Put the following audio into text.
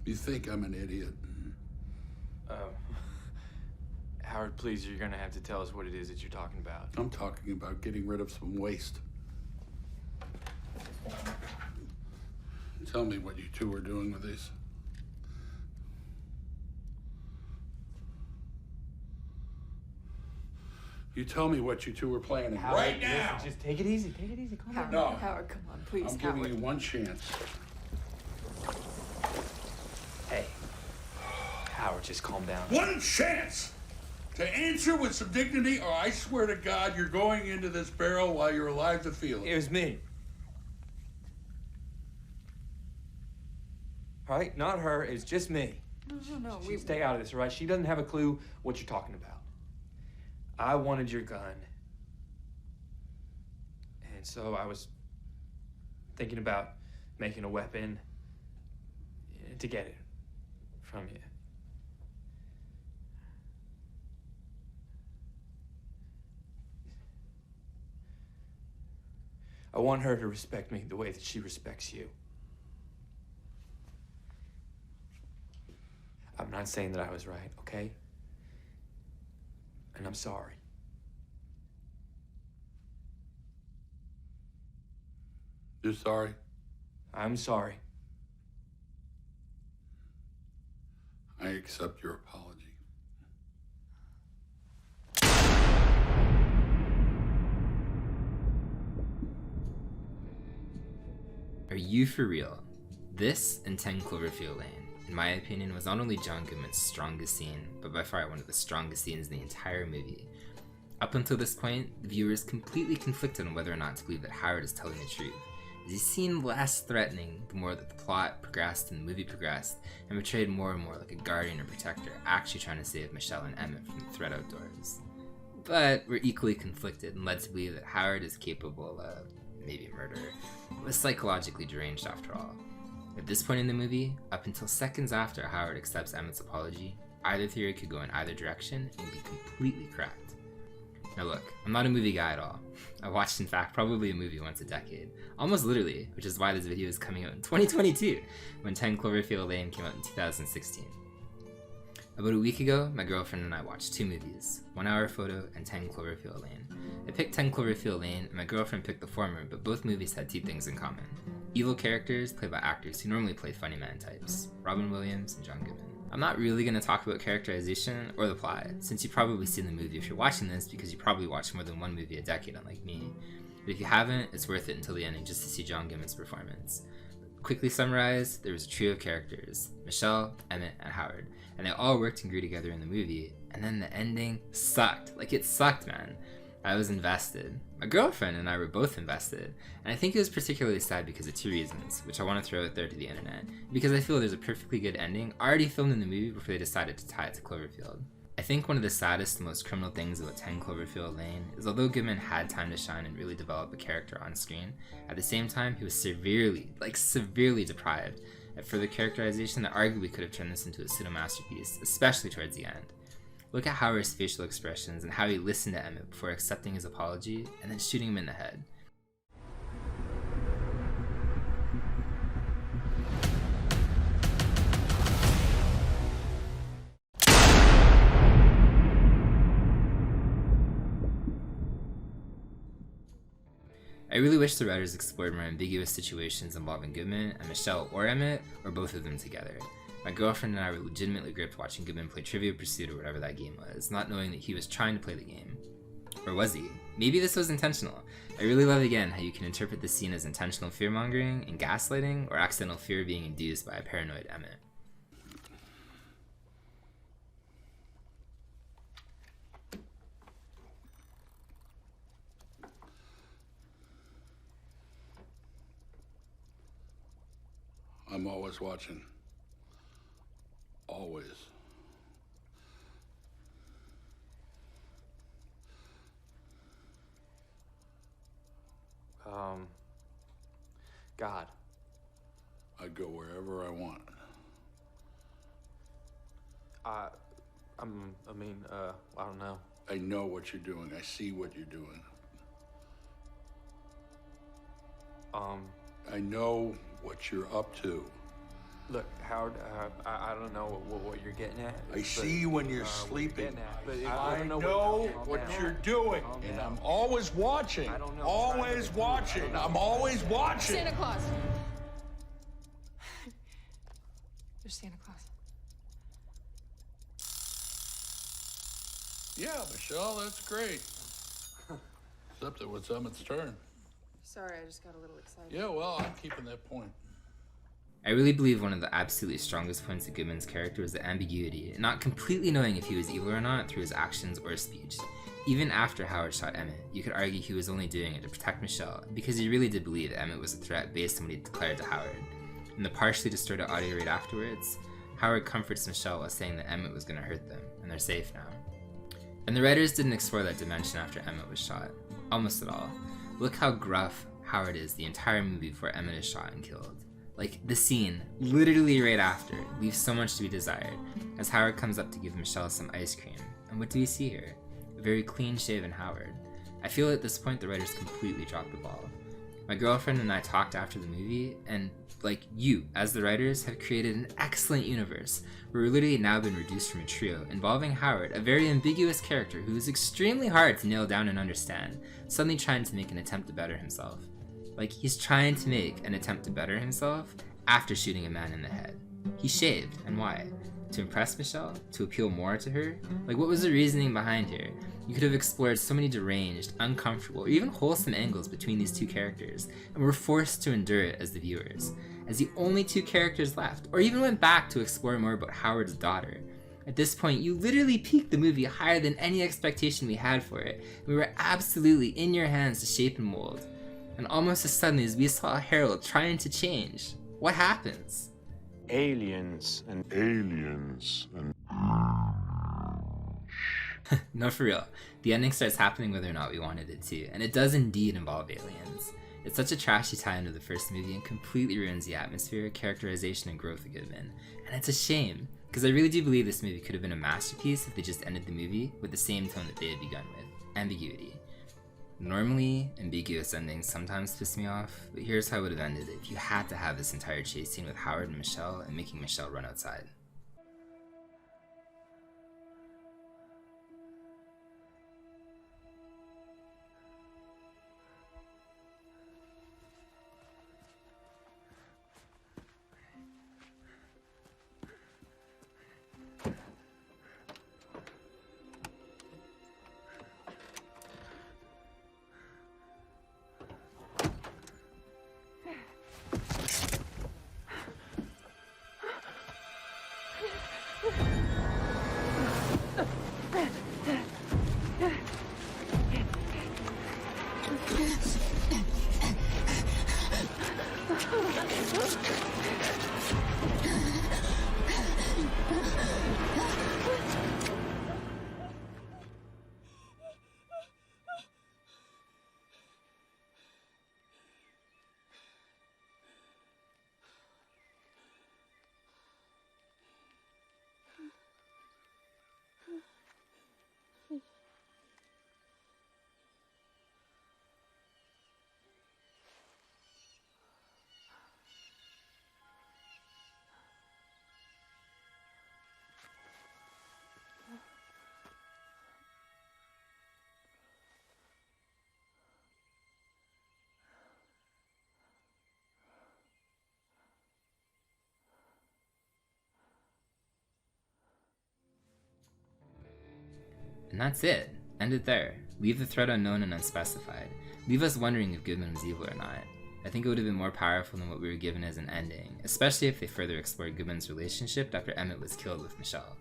You think I'm an idiot. Howard, please, you're gonna have to tell us what it is that you're talking about. I'm talking about getting rid of some waste. Tell me what you two are doing with these. You tell me what you two are planning Howard, right now. Listen, just take it easy. Take it easy. Calm down. No. Howard, come on, please, I'm Howard. giving you one chance. Hey, Howard, just calm down. One chance to answer with some dignity, or I swear to God you're going into this barrel while you're alive to feel it. It was me. All right, not her. It's just me. No, She stay out of this, all right? She doesn't have a clue what you're talking about. I wanted your gun. And so I was thinking about making a weapon to get it from you. I want her to respect me the way that she respects you. I'm not saying that I was right, okay? And I'm sorry. You're sorry? I'm sorry. I accept your apology. Are you for real? This and 10 Cloverfield Lane, in my opinion, was not only John Goodman's strongest scene, but by far one of the strongest scenes in the entire movie. Up until this point, the viewer is completely conflicted on whether or not to believe that Howard is telling the truth, as he seemed less threatening the more that the plot progressed and the movie progressed, and portrayed more and more like a guardian or protector, actually trying to save Michelle and Emmett from the threat outdoors. But we're equally conflicted and led to believe that Howard is capable of, maybe murder, was psychologically deranged after all. At this point in the movie, up until seconds after Howard accepts Emmett's apology, either theory could go in either direction and be completely correct. Now look, I'm not a movie guy at all. I watched, in fact, probably a movie once a decade, almost literally, which is why this video is coming out in 2022, when 10 Cloverfield Lane came out in 2016. About a week ago, my girlfriend and I watched two movies, 1 Hour Photo and 10 Cloverfield Lane. I picked 10 Cloverfield Lane, and my girlfriend picked the former, but both movies had two things in common. Evil characters played by actors who normally play funny man types, Robin Williams and John Goodman. I'm not really going to talk about characterization or the plot, since you've probably seen the movie if you're watching this, because you probably watched more than one movie a decade, unlike me. But if you haven't, it's worth it until the ending just to see John Goodman's performance. Quickly summarized, there was a trio of characters, Michelle, Emmett, and Howard, and they all worked and grew together in the movie, and then the ending sucked. Like, it sucked, man. I was invested. My girlfriend and I were both invested, and I think it was particularly sad because of two reasons, which I want to throw out there to the internet. Because I feel there's a perfectly good ending already filmed in the movie before they decided to tie it to Cloverfield. I think one of the saddest and most criminal things about 10 Cloverfield Lane is although Goodman had time to shine and really develop a character on screen, at the same time he was severely deprived at further characterization that arguably could have turned this into a pseudo masterpiece, especially towards the end. Look at Howard's facial expressions and how he listened to Emmett before accepting his apology and then shooting him in the head. I really wish the writers explored more ambiguous situations involving Goodman and Michelle or Emmett, or both of them together. My girlfriend and I were legitimately gripped watching Goodman play Trivia Pursuit or whatever that game was, not knowing that he was trying to play the game. Or was he? Maybe this was intentional. I really love again how you can interpret this scene as intentional fear-mongering and gaslighting, or accidental fear being induced by a paranoid Emmett. I'm always watching. Always. God. I go wherever I want. I don't know. I know what you're doing. I see what you're doing. I know what you're up to. Look, Howard, I don't know what you're getting at. I see you when you're sleeping. I I don't know know Calm what down. you're doing, Calm and down. I'm always watching. I don't know. Always watching. I'm always watching. Santa Claus. There's Santa Claus. Yeah, Michelle, that's great. Except it was Emmett's turn. Sorry, I just got a little excited. Yeah, well, I'm keeping that point. I really believe one of the absolutely strongest points of Goodman's character was the ambiguity, not completely knowing if he was evil or not through his actions or speech. Even after Howard shot Emmett, you could argue he was only doing it to protect Michelle, because he really did believe Emmett was a threat based on what he declared to Howard. In the partially distorted audio read afterwards, Howard comforts Michelle while saying that Emmett was going to hurt them, and they're safe now. And the writers didn't explore that dimension after Emmett was shot, almost at all. Look how gruff Howard is the entire movie before Emmett is shot and killed. Like, the scene, literally right after, leaves so much to be desired, as Howard comes up to give Michelle some ice cream. And what do we see here? A very clean-shaven Howard. I feel at this point the writers completely dropped the ball. My girlfriend and I talked after the movie, and like you, as the writers, have created an excellent universe, where we're literally now been reduced from a trio, involving Howard, a very ambiguous character who is extremely hard to nail down and understand, suddenly trying to make an attempt to better himself. Like, he's trying to make an attempt to better himself after shooting a man in the head. He shaved, and why? To impress Michelle? To appeal more to her? Like, what was the reasoning behind here? You could have explored so many deranged, uncomfortable, or even wholesome angles between these two characters, and were forced to endure it as the viewers, as the only two characters left, or even went back to explore more about Howard's daughter. At this point, you literally peaked the movie higher than any expectation we had for it. We were absolutely in your hands to shape and mold. And almost as suddenly as we saw Harold trying to change, what happens? Aliens and No, for real. The ending starts happening whether or not we wanted it to, and it does indeed involve aliens. It's such a trashy tie into the first movie and completely ruins the atmosphere, characterization, and growth of Goodman. And it's a shame, because I really do believe this movie could have been a masterpiece if they just ended the movie with the same tone that they had begun with: ambiguity. Normally, ambiguous endings sometimes piss me off, but here's how it would have ended if you had to have this entire chase scene with Howard and Michelle and making Michelle run outside. And that's it. End it there. Leave the threat unknown and unspecified. Leave us wondering if Goodman was evil or not. I think it would have been more powerful than what we were given as an ending, especially if they further explored Goodman's relationship after Emmett was killed with Michelle.